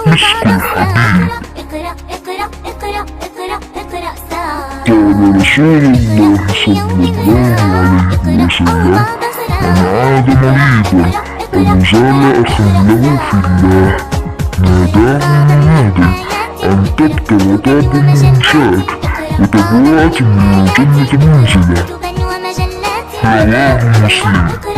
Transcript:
مسك الحبيب. قال رسول الله صلى الله عليه وسلم: من عاد مريضا أو زال أخا له في الله ناداه مناد أن تبت وطاب منشاك وتبوأت من الجنة منزلا. رواه مسلم.